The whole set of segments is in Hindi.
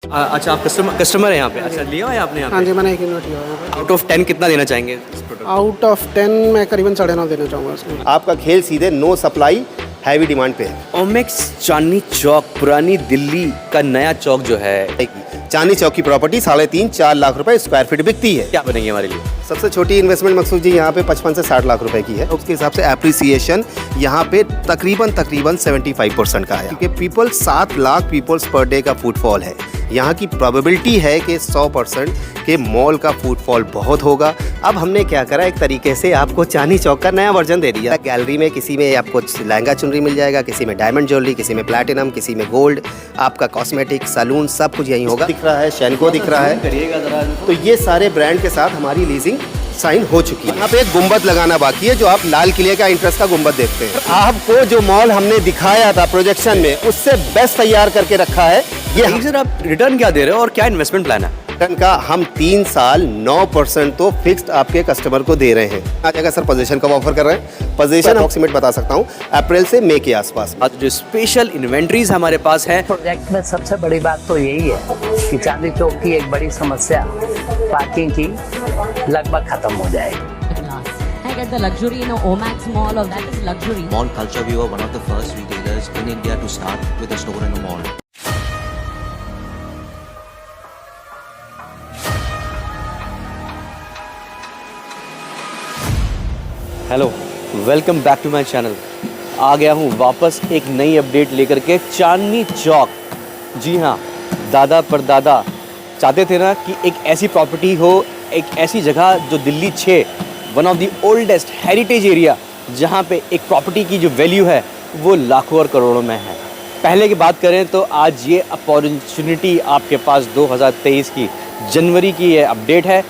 अच्छा, आप कस्टमर हैं यहाँ पे? अच्छा, लिया हुआ है आपने यहाँ हाँ पे? जी, मैंने एक यूनिट लिया है। आउट ऑफ 10 कितना देना चाहेंगे इस प्रोडक्ट? आउट ऑफ 10 मैं करीबन 9.5 देना चाहूँगा इसमें। आपका खेल सीधे नो सप्लाई हैवी डिमांड पे है। ओमेक्स चांदनी चौक, पुरानी दिल्ली का नया चौक जो है, चांदनी चौक की प्रॉपर्टी 3.5-4 लाख रुपए स्क्वायर फीट बिकती है। क्या बनेगी हमारे लिए? सबसे छोटी इन्वेस्टमेंट मकसूद जी यहाँ पे 55 से 60 लाख रुपए की है। उसके हिसाब से एप्रिसिएशन यहाँ पे तकरीबन 75% का है, क्योंकि people 7 lakh peoples per day का फुटफॉल है। यहाँ की प्रोबेबिलिटी है कि 100% के मॉल का फुटफॉल बहुत होगा। अब हमने क्या करा, एक तरीके से आपको चांदनी चौक का नया वर्जन दे दिया। गैलरी में किसी में आपको लहंगा चुनरी मिल जाएगा, किसी में डायमंड ज्वेलरी, किसी में प्लैटिनम, किसी में गोल्ड, आपका कॉस्मेटिक, सैलून, सब कुछ यहीं होगा। दिख रहा है शैनको दिख रहा है, करिएगा जरा। तो ये सारे ब्रांड के साथ हमारी लीजिंग साइन हो चुकी है। यहाँ पे एक गुंबद लगाना बाकी है, जो आप लाल किले का इंटरेस्ट का गुंबद देखते हैं। आपको जो मॉल हमने दिखाया था प्रोजेक्शन में, उससे बेस्ट तैयार करके रखा है। ये सर, आप रिटर्न क्या दे रहे हो और क्या इन्वेस्टमेंट प्लान है? रिटर्न का हम 3 साल 9% तो फिक्स्ड आपके कस्टमर को दे रहे हैं। आ जाएगा सर, पोजीशन कब ऑफर कर रहे हैं? पोजीशन अप्रोक्सीमेट बता सकता हूँ, अप्रैल से मई के आसपास। आज जो स्पेशल इन्वेंट्रीज हमारे पास है, प्रोजेक्ट में सबसे बड़ी बात तो यही है कि चांदनी चौक की एक बड़ी समस्या पार्किंग की लगभग खत्म हो जाएगी। I get the luxury in a Omax mall, or that is luxury. Mall culture, we were one of the first retailers in India to start with a store in a mall. Hello, welcome back to my channel. आ गया हूँ वापस एक नई अपडेट लेकर के चांदनी चौक। जी हाँ, दादा परदादा चाहते थे ना कि एक ऐसी प्रॉपर्टी हो, एक ऐसी जगह जो Delhi 6 one of the oldest heritage area, जहाँ पे एक प्रॉपर्टी की जो वैल्यू है वो लाखों और करोड़ों में है। पहले की बात करें तो आज ये अपॉर्चुनिटी आपके पास 2023 की जनवरी की ये अपडेट है।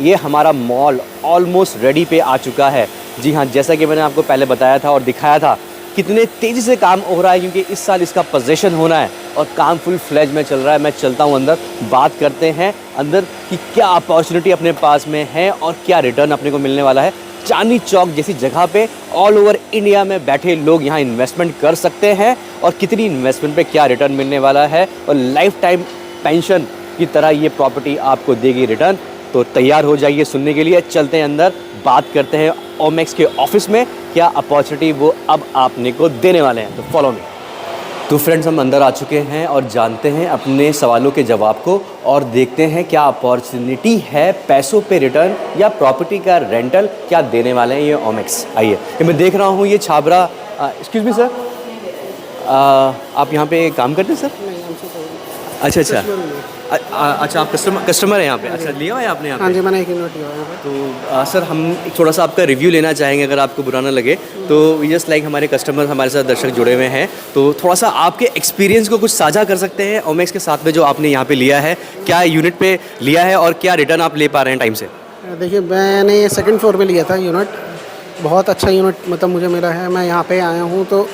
ये हमारा मॉल ऑलमोस्ट रेडी पे आ चुका है। जी हाँ, जैसा कि मैंने आपको पहले बताया था और दिखाया था कितने तेज़ी से काम हो रहा है, क्योंकि इस साल इसका पोजीशन होना है और काम फुल फ्लेज में चल रहा है। मैं चलता हूँ अंदर, बात करते हैं अंदर कि क्या अपॉर्चुनिटी अपने पास में है और क्या रिटर्न अपने को मिलने वाला है। चांदनी चौक जैसी जगह पे ऑल ओवर इंडिया में बैठे लोग यहाँ इन्वेस्टमेंट कर सकते हैं और कितनी इन्वेस्टमेंट पे क्या रिटर्न मिलने वाला है, और लाइफ टाइम पेंशन की तरह ये प्रॉपर्टी आपको देगी रिटर्न। तो तैयार हो जाइए सुनने के लिए। चलते हैं अंदर, बात करते हैं ओमेक्स के ऑफिस में क्या अपॉर्चुनिटी वो अब आपने को देने वाले हैं। तो फॉलो मी। तो फ्रेंड्स, हम अंदर आ चुके हैं और जानते हैं अपने सवालों के जवाब को और देखते हैं क्या अपॉर्चुनिटी है, पैसों पे रिटर्न या प्रॉपर्टी का रेंटल क्या देने वाले हैं ये ओमेक्स। आइए, ये मैं देख रहा हूँ ये छाबरा। एक्सक्यूज़ मी सर, आप यहाँ पे काम करते हैं सर? अच्छा अच्छा अच्छा, आप कस्टमर हैं यहाँ पे? अच्छा, लिया हुआ है आपने यहाँ पे? हाँ जी, मैंने एक यूनिट लिया है। तो सर, हम एक थोड़ा सा आपका रिव्यू लेना चाहेंगे, अगर आपको बुरा ना लगे तो। जस्ट लाइक हमारे कस्टमर, हमारे साथ दर्शक जुड़े हुए हैं, तो थोड़ा सा आपके एक्सपीरियंस को कुछ साझा कर सकते हैं ओमेक्स के साथ में जो आपने यहाँ पे लिया है, क्या यूनिट पे लिया है और क्या रिटर्न आप ले पा रहे हैं टाइम से? देखिए, मैंने सेकंड फ्लोर पे लिया था यूनिट। बहुत अच्छा यूनिट मतलब मुझे मिला है। मैं यहाँ पे आया हूँ तो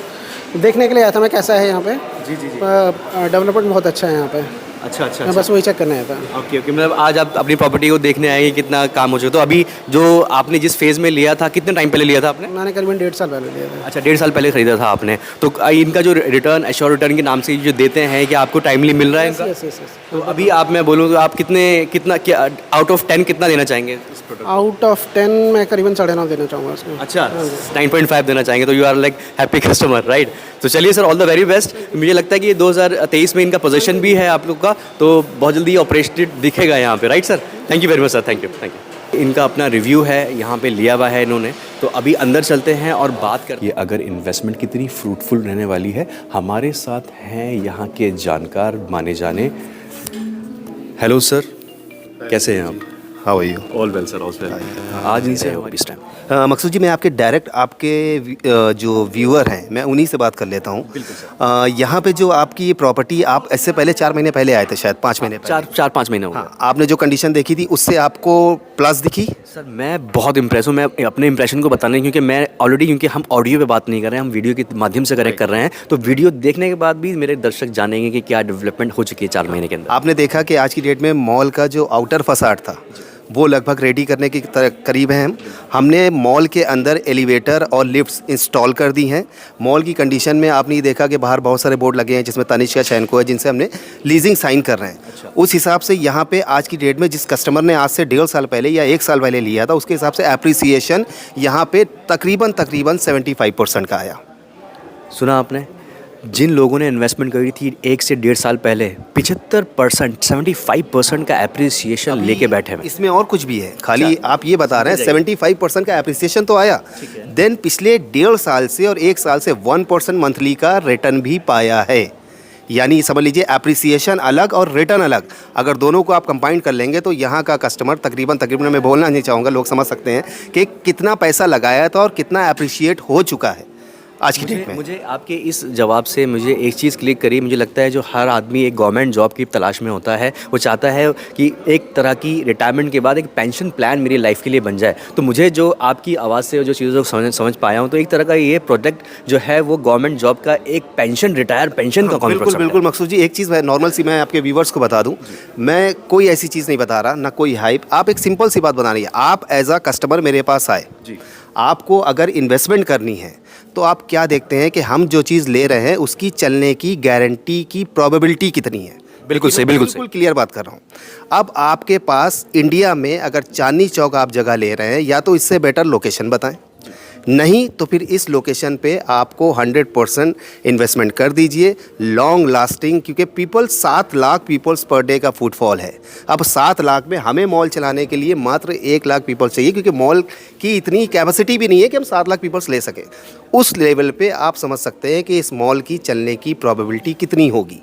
देखने के लिए आया था मैं कैसा है यहाँ पे। जी जी जी। डेवलपमेंट बहुत अच्छा है यहाँ पे। अच्छा अच्छा, मैं बस वही चेक करने आया था। ओके ओके, मतलब आज आप अपनी प्रॉपर्टी को देखने आए हैं कितना काम हो चुका। तो अभी जो आपने जिस फेज़ में लिया था, कितने टाइम पहले लिया था आपने? मैंने करीबन 1.5 साल पहले लिया था। अच्छा, 1.5 साल पहले ख़रीदा था आपने। तो इनका जो रिटर्न, एश्योर रिटर्न के नाम से जो देते हैं, कि आपको टाइमली मिल रहा है इनका? Yes yes yes. तो अभी आप, मैं बोलूँ तो आप कितना क्या आउट ऑफ 10 कितना देना चाहेंगे इस प्रोडक्ट? आउट ऑफ 10 मैं करीबन 9.5 देना चाहूँगा इसमें। अच्छा, 9.5 देना चाहेंगे, तो you are like happy customer, right? तो चलिए sir, all the very best. मुझे लगता है कि 2023 में इनका पोजीशन भी है आप लोग का, तो बहुत जल्दी ऑपरेटेड दिखेगा यहाँ पे, right sir? Thank you very much sir, thank you. इनका अपना रिव्यू है, यहाँ पे लिया हुआ है इन्होंने। तो अभी अंदर चलते हैं और बात करते हैं अगर इन्वेस्टमेंट कितनी फ्रूटफुल रहने वाली है। हमारे साथ हैं यहाँ के जानकार माने जाने। हेलो सर, कैसे हैं आप? How are you? All well sir, all well. आज इनसे हो इस टाइम मकसूद जी, मैं आपके डायरेक्ट आपके जो व्यूअर हैं, मैं उन्हीं से बात कर लेता हूँ। यहाँ पे जो आपकी ये प्रॉपर्टी, आप इससे पहले 4 महीने पहले आए थे, शायद 5 महीने पहले। 4-5 महीने हो गए। हाँ, आपने जो कंडीशन देखी थी उससे आपको प्लस दिखी? सर, मैं बहुत इम्प्रेस हूँ। मैं अपने इंप्रेशन को बताने, क्योंकि मैं ऑलरेडी, क्योंकि हम ऑडियो पे बात नहीं कर रहे हैं, हम वीडियो के माध्यम से कनेक्ट कर रहे हैं, तो वीडियो देखने के बाद भी मेरे दर्शक जानेंगे कि क्या डेवलपमेंट हो चुकी है 4 महीने के अंदर। आपने देखा कि आज की डेट में मॉल का जो आउटर फसाड था वो लगभग रेडी करने के करीब हैं हमने मॉल के अंदर एलिवेटर और लिफ्ट्स इंस्टॉल कर दी हैं। मॉल की कंडीशन में आपने देखा कि बाहर बहुत सारे बोर्ड लगे हैं जिसमें तनिष्क शैनको है, जिनसे हमने लीजिंग साइन कर रहे हैं। उस हिसाब से यहाँ पे आज की डेट में जिस कस्टमर ने आज से 1.5 साल पहले या 1 साल पहले लिया था, उसके हिसाब से एप्रिसिएशन यहाँ पे तकरीबन 75% का आया। सुना आपने, जिन लोगों ने इन्वेस्टमेंट करी थी 1 से 1.5 साल पहले 75%, 75% का एप्रिसिएशन लेके बैठे हैं। इसमें और कुछ भी है, खाली आप ये बता रहे हैं 75% का एप्रिसिएशन तो आया, देन पिछले 1.5 साल से और 1 साल से 1% मंथली का रिटर्न भी पाया है। यानी समझ लीजिए एप्रिसिएशन अलग और रिटर्न अलग, अगर दोनों को आप कंबाइन कर लेंगे तो यहाँ का कस्टमर तकरीबन मैं बोलना नहीं चाहूँगा, लोग समझ सकते हैं कि कितना पैसा लगाया था और कितना एप्रिशिएट हो चुका है आज की डेट में। मुझे आपके इस जवाब से मुझे एक चीज़ क्लिक करी। मुझे लगता है जो हर आदमी एक गवर्नमेंट जॉब की तलाश में होता है, वो चाहता है कि एक तरह की रिटायरमेंट के बाद एक पेंशन प्लान मेरी लाइफ के लिए बन जाए। तो मुझे जो आपकी आवाज़ से जो चीज़ों को समझ पाया हूँ, तो एक तरह का ये प्रोजेक्ट जो है वो गवर्नमेंट जॉब का एक पेंशन, रिटायर पेंशन का कॉन्सेप्ट है। बिल्कुल मकसूद जी, एक चीज़ नॉर्मल सी मैं आपके व्यूवर्स को बता दूं, मैं कोई ऐसी चीज़ नहीं बता रहा, ना कोई हाइप, आप एक सिंपल सी बात बना रही है। आप एज अ कस्टमर मेरे पास आए जी, आपको अगर इन्वेस्टमेंट करनी है तो आप क्या देखते हैं कि हम जो चीज़ ले रहे हैं उसकी चलने की गारंटी की प्रोबेबिलिटी कितनी है। बिल्कुल सही, बिल्कुल क्लियर बात कर रहा हूँ। अब आपके पास इंडिया में अगर चांदनी चौक आप जगह ले रहे हैं, या तो इससे बेटर लोकेशन बताएं, नहीं तो फिर इस लोकेशन पे आपको 100% इन्वेस्टमेंट कर दीजिए, लॉन्ग लास्टिंग, क्योंकि 7 लाख पीपल्स पर डे का फुटफॉल है। अब 7 लाख में हमें मॉल चलाने के लिए मात्र 1 लाख पीपल चाहिए, क्योंकि मॉल की इतनी कैपेसिटी भी नहीं है कि हम 7 लाख पीपल्स ले सकें। उस लेवल पे आप समझ सकते हैं कि इस मॉल की चलने की प्रोबेबिलिटी कितनी होगी।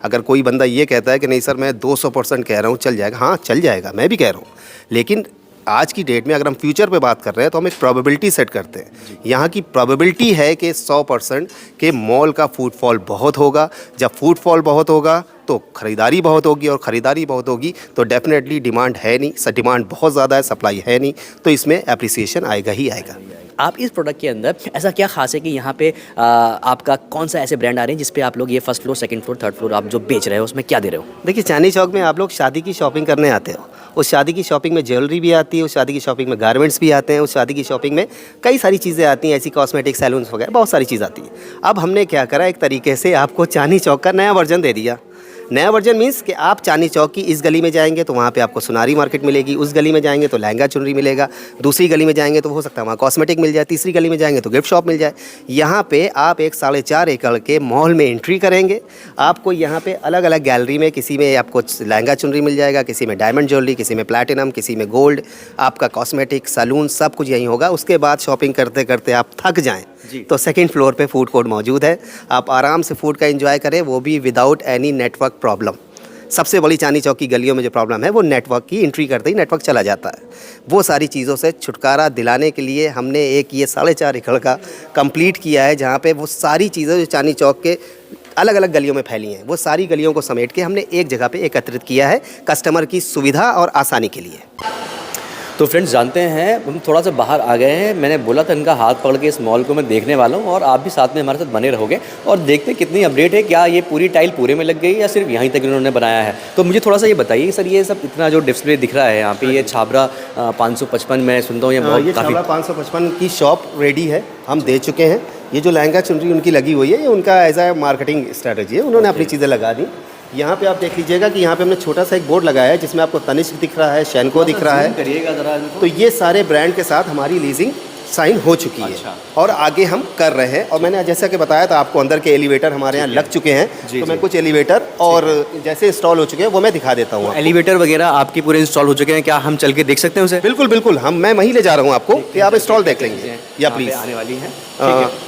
अगर कोई बंदा ये कहता है कि नहीं सर मैं 200% कह रहा हूँ चल जाएगा, हाँ चल जाएगा, मैं भी कह रहा हूँ, लेकिन आज की डेट में अगर हम फ्यूचर पे बात कर रहे हैं तो हम एक प्रोबेबिलिटी सेट करते हैं। यहाँ की प्रोबेबिलिटी है कि 100% के मॉल का फुटफॉल बहुत होगा। जब फुटफॉल बहुत होगा तो ख़रीदारी बहुत होगी, और ख़रीदारी बहुत होगी तो डेफिनेटली डिमांड है नहीं, डिमांड बहुत ज़्यादा है, सप्लाई है नहीं, तो इसमें एप्रिसिएशन आएगा ही आएगा। आप इस प्रोडक्ट के अंदर ऐसा क्या खास है कि यहाँ पे आपका कौन सा ऐसे ब्रांड आ रहे हैं जिस पे आप लोग ये first floor, second floor, third floor आप जो बेच रहे हो उसमें क्या दे रहे हो? देखिए, चांदनी चौक में आप लोग शादी की शॉपिंग करने आते हो, उस शादी की शॉपिंग में ज्वेलरी भी आती है, उस शादी की शॉपिंग में गारमेंट्स भी आते हैं, उस शादी की शॉपिंग में कई सारी चीज़ें आती हैं, ऐसी कॉस्मेटिक सैलून्स वगैरह बहुत सारी चीज़ आती है। अब हमने क्या करा, एक तरीके से आपको चांदनी चौक का नया वर्जन दे दिया। नया वर्जन मीन्स कि आप चांदनी चौक की इस गली में जाएंगे तो वहाँ पे आपको सुनारी मार्केट मिलेगी, उस गली में जाएंगे तो लहंगा चुनरी मिलेगा, दूसरी गली में जाएंगे तो हो सकता है वहाँ कॉस्मेटिक मिल जाए, तीसरी गली में जाएंगे तो गिफ्ट शॉप मिल जाए। यहाँ पे आप एक 4.5 एकड़ के मॉल में एंट्री करेंगे, आपको यहाँ पे अलग अलग गैलरी में, किसी में आपको लहंगा चुनरी मिल जाएगा, किसी में डायमंड ज्वेलरी, किसी में प्लैटिनम, किसी में गोल्ड, आपका कॉस्मेटिक, सैलून, सब कुछ यहीं होगा। उसके बाद शॉपिंग करते करते आप थक जाएँ तो सेकंड फ्लोर पे फूड कोर्ट मौजूद है, आप आराम से फूड का एंजॉय करें, वो भी विदाउट एनी नेटवर्क प्रॉब्लम। सबसे बड़ी चांदनी चौक की गलियों में जो प्रॉब्लम है वो नेटवर्क की, एंट्री करते ही नेटवर्क चला जाता है। वो सारी चीज़ों से छुटकारा दिलाने के लिए हमने एक ये 4.5 एकड़ का कंप्लीट किया है, जहाँ पे वो सारी चीज़ें जो चांदनी चौक के अलग अलग गलियों में फैली हैं, वो सारी गलियों को समेट के हमने एक जगह पे एकत्रित किया है कस्टमर की सुविधा और आसानी के लिए। तो फ्रेंड्स, जानते हैं हम थोड़ा सा बाहर आ गए हैं। मैंने बोला था इनका हाथ पकड़ के इस मॉल को मैं देखने वाला हूँ, और आप भी साथ में हमारे साथ बने रहोगे और देखते हैं कितनी अपडेट है। क्या ये पूरी टाइल पूरे में लग गई या सिर्फ यहीं तक इन्होंने बनाया है? तो मुझे थोड़ा सा ये बताइए सर, ये सब इतना जो डिस्प्ले दिख रहा है यहाँ पे, ये छाबरा 555 मैं सुनता हूँ, ये छाबरा 555 की शॉप रेडी है, हम दे चुके हैं। ये जो लहंगा चुनरी उनकी लगी हुई है, ये उनका एज आ मार्केटिंग स्ट्रेटजी है, उन्होंने अपनी चीज़ें लगा दी। यहाँ पे आप देख लीजिएगा कि यहाँ पे हमने छोटा सा एक बोर्ड लगाया है जिसमें आपको तनिष्क दिख रहा है, शैनको दिख रहा है, करिएगा ज़रा। तो ये सारे ब्रांड के साथ हमारी लीजिंग साइन हो चुकी है और आगे हम कर रहे हैं। और मैंने जैसा कि बताया था आपको, अंदर के एलिवेटर हमारे यहाँ लग चुके हैं, तो मैं कुछ एलिवेटर और जैसे इंस्टॉल हो चुके हैं वो मैं दिखा देता हूँ। एलिवेटर वगैरह आपके पूरे इंस्टॉल हो चुके हैं, क्या हम चल के देख सकते हैं उसे? बिल्कुल बिल्कुल, मैं वहीं ले जा रहा हूँ आपको, कि आप इंस्टॉल देख लेंगे या प्लीज़। आने वाली है,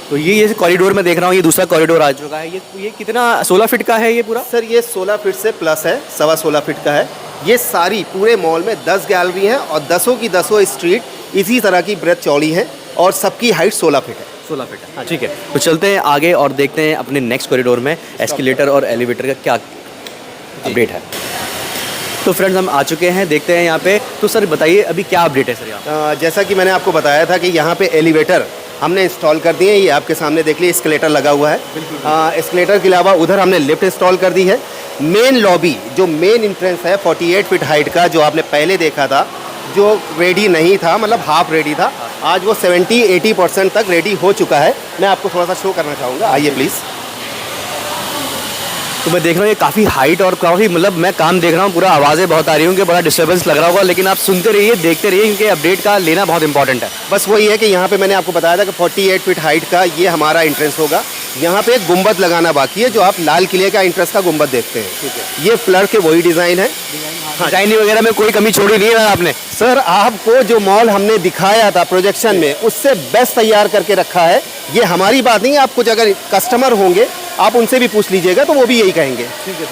तो ये कॉरिडोर में देख रहा हूँ, ये दूसरा कॉरिडोर आ चुका है। ये कितना 16 फीट का है ये पूरा? सर ये 16 फीट से प्लस है, 16.25 फीट का है। ये सारी पूरे मॉल में 10 गैलरी हैं और 10 की 10 स्ट्रीट इसी तरह की ब्रेथ चौड़ी है और सबकी हाइट 16 फीट है। 16 फीट है, ठीक है। तो चलते हैं आगे और देखते हैं अपने नेक्स्ट कॉरिडोर में एस्केलेटर और एलिवेटर का क्या अपडेट है। तो फ्रेंड्स, हम आ चुके हैं, देखते हैं यहाँ पे। तो सर बताइए अभी क्या अपडेट है सर यहाँ? जैसा कि मैंने आपको बताया था कि यहाँ पे एलिवेटर हमने इंस्टॉल कर दिए हैं, ये आपके सामने देख लीजिए एस्केलेटर लगा हुआ है। एस्केलेटर के अलावा उधर हमने लिफ्ट इंस्टॉल कर दी है। मेन लॉबी जो मेन इंट्रेंस है 48 फीट हाइट का, जो आपने पहले देखा था, जो रेडी नहीं था, मतलब हाफ रेडी था, आज वो 70-80% तक रेडी हो चुका है। मैं आपको थोड़ा सा शो करना चाहूँगा, आइए प्लीज़। तो मैं देख रहा हूँ ये काफ़ी हाइट और काफ़ी मतलब मैं काम देख रहा हूँ, पूरा आवाज़ें बहुत आ रही होंगी, बड़ा डिस्टर्बेंस लग रहा होगा, लेकिन आप सुनते रहिए, देखते रहिए, क्योंकि अपडेट का लेना बहुत इंपॉर्टेंट है। बस वही है कि यहाँ पे मैंने आपको बताया था कि 48 फीट हाइट का ये हमारा एंट्रेंस होगा। यहाँ पे एक गुंबद लगाना बाकी है, जो आप लाल किले का एंट्रेंस का गुंबद देखते हैं। ठीक है, ये फ्लड के वही डिज़ाइन है। डिजाइनिंग वगैरह में कोई कमी छोड़ी नहीं है आपने? सर, आपको जो मॉल हमने दिखाया था प्रोजेक्शन में, उससे बेस्ट तैयार करके रखा है। ये हमारी बात नहीं है, आप कुछ अगर कस्टमर होंगे आप उनसे भी पूछ लीजिएगा तो वो भी यही कहेंगे।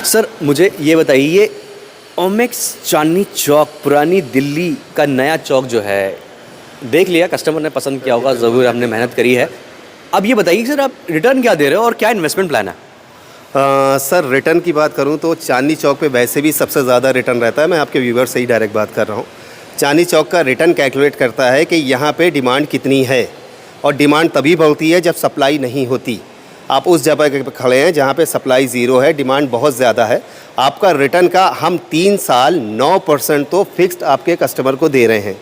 सर मुझे ये बताइए, ये ओमेक्स चांदनी चौक पुरानी दिल्ली का नया चौक जो है, देख लिया, कस्टमर ने पसंद किया होगा, ज़रूर हमने मेहनत करी है। अब ये बताइए सर, आप रिटर्न क्या दे रहे हो और क्या इन्वेस्टमेंट प्लान है? सर, रिटर्न की बात करूं तो चांदनी चौक पे वैसे भी सबसे ज़्यादा रिटर्न रहता है। मैं आपके व्यूवर से ही डायरेक्ट बात कर रहा हूं। चांदनी चौक का रिटर्न कैलकुलेट करता है कि यहाँ पे डिमांड कितनी है, और डिमांड तभी बढ़ती है जब सप्लाई नहीं होती। आप उस जगह पे खड़े हैं जहाँ पे सप्लाई ज़ीरो है, डिमांड बहुत ज़्यादा है। आपका रिटर्न का हम 3 साल 9% तो फिक्स्ड आपके कस्टमर को दे रहे हैं।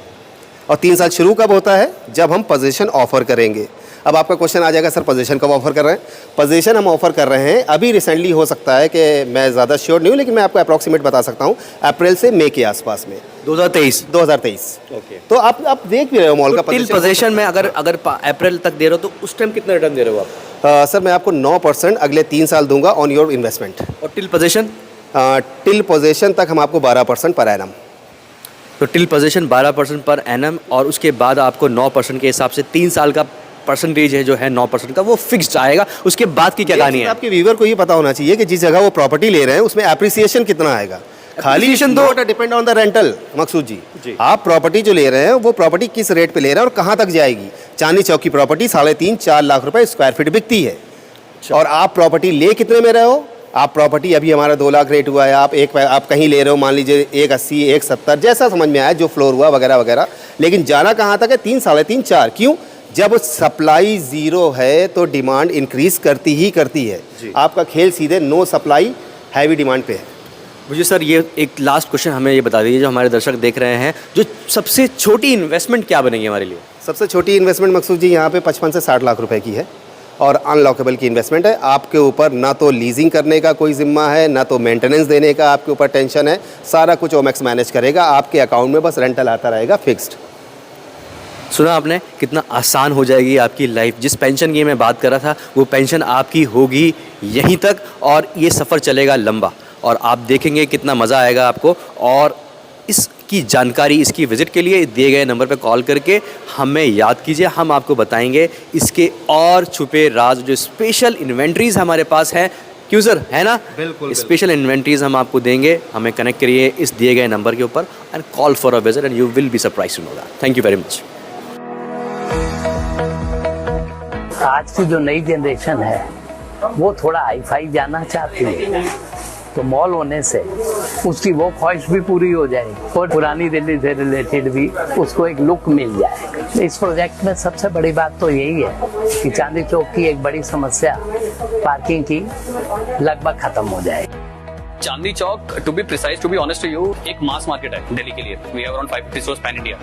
और 3 साल शुरू कब होता है? जब हम पोजीशन ऑफ़र करेंगे। अब आपका क्वेश्चन आ जाएगा, सर पोजीशन कब ऑफ़र कर रहे हैं? पोजीशन हम ऑफ़र कर रहे हैं अभी रिसेंटली, हो सकता है कि मैं ज़्यादा श्योर नहीं हूँ, लेकिन मैं आपको अप्रॉक्सीमेट बता सकता हूँ, अप्रैल से मई के आसपास में 2023। ओके। तो आप देख भी रहे हो मॉल का टिल पोजीशन में अगर अप्रैल तक दे रहे हो तो उस टाइम कितना रिटर्न दे रहे हो आप? सर, मैं आपको 9% अगले 3 साल दूंगा ऑन योर इन्वेस्टमेंट। और टिल पोजीशन? टिल पोजीशन तक हम आपको 12% पर एनम। तो टिल पोजीशन 12% पर एनम, और उसके बाद आपको 9% के हिसाब से 3 साल का परसेंटेज है जो है 9% का, वो फिक्स्ड आएगा। उसके बाद की क्या कहानी है? आपके व्यूवर को ये पता होना चाहिए कि जिस जगह वो प्रॉपर्टी ले रहे हैं उसमें एप्रिसिएशन कितना आएगा। खाली तो डिपेंड ऑन द रेंटल। मकसूद जी, आप प्रॉपर्टी जो ले रहे हैं वो प्रॉपर्टी किस रेट पे ले रहे हैं और कहाँ तक जाएगी। चांदनी चौक की प्रॉपर्टी 3.5-4 लाख रुपए स्क्वायर फीट बिकती है। और आप प्रॉपर्टी ले कितने में रहे हो? आप प्रॉपर्टी, अभी हमारा 2 लाख रेट हुआ है, आप कहीं ले रहे हो, मान लीजिए 1.80, 1.70, जैसा समझ में आया, जो फ्लोर हुआ वगैरह वगैरह, लेकिन जाना कहाँ तक है? 3, 3.5, 4। क्यों? जब सप्लाई ज़ीरो है तो डिमांड इंक्रीज करती ही करती है। आपका खेल सीधे नो सप्लाई हैवी डिमांड पे है। मुझे सर ये एक लास्ट क्वेश्चन हमें ये बता दीजिए, जो हमारे दर्शक देख रहे हैं, जो सबसे छोटी इन्वेस्टमेंट क्या बनेगी हमारे लिए? सबसे छोटी इन्वेस्टमेंट मकसूद जी यहाँ पे 55 से 60 लाख रुपए की है, और अनलॉकेबल की इन्वेस्टमेंट है। आपके ऊपर ना तो लीजिंग करने का कोई जिम्मा है, ना तो मेंटेनेंस देने का आपके ऊपर टेंशन है। सारा कुछ ओमेक्स मैनेज करेगा, आपके अकाउंट में बस रेंटल आता रहेगा फिक्स्ड। सुना आपने, कितना आसान हो जाएगी आपकी लाइफ। जिस पेंशन की मैं बात कर रहा था, वो पेंशन आपकी होगी यहीं तक, और ये सफ़र चलेगा लंबा, और आप देखेंगे कितना मज़ा आएगा आपको। और इसकी जानकारी, इसकी विज़िट के लिए दिए गए नंबर पर कॉल करके हमें याद कीजिए, हम आपको बताएंगे इसके और छुपे राज, जो स्पेशल इन्वेंट्रीज़ हमारे पास हैं। क्यों सर, है ना? बिल्कुल। स्पेशल इन्वेंट्रीज़ हम आपको देंगे। हमें कनेक्ट करिए इस दिए गए नंबर के ऊपर and call for a visit, and you will be surprise to know that. Thank you very much. आज की जो नई जनरेशन है वो थोड़ा हाईफाई जाना चाहती है, तो मॉल होने से उसकी वो ख्वाहिश भी पूरी हो जाएगी और पुरानी दिल्ली से रिलेटेड भी उसको एक लुक मिल जाए। इस प्रोजेक्ट में सबसे बड़ी बात तो यही है कि चांदनी चौक की एक बड़ी समस्या पार्किंग की लगभग खत्म हो जाएगी। Chandni Chowk, to be precise, to be honest to you, एक मास मार्केट है दिल्ली के लिए। We have around 550 stores pan India.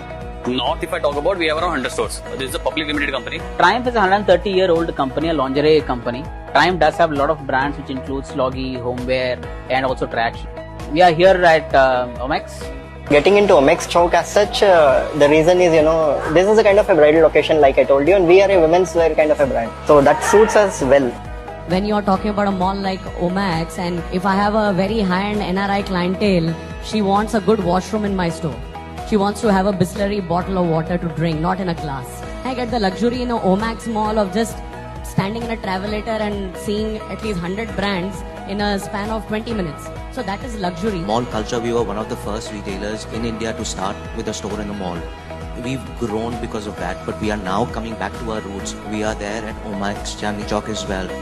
North, if I talk about, we have around 100 stores. This is a public limited company. Triumph is a 130-year-old company, a lingerie company. Triumph does have a lot of brands which includes Logi, Homeware, and also Traction. We are here at Omex. Getting into Omex Chowk as such, the reason is, this is a kind of a bridal location, like I told you, and we are a women's wear kind of a brand. So that suits us well. When you're talking about a mall like Omax, and if I have a very high-end NRI clientele, she wants a good washroom in my store. She wants to have a Bisleri bottle of water to drink, not in a glass. I get the luxury in a Omax mall of just standing in a travelator and seeing at least 100 brands in a span of 20 minutes. So that is luxury. Mall culture, we were one of the first retailers in India to start with a store in a mall. We've grown because of that, but we are now coming back to our roots. We are there at Omax Chandni Chowk as well.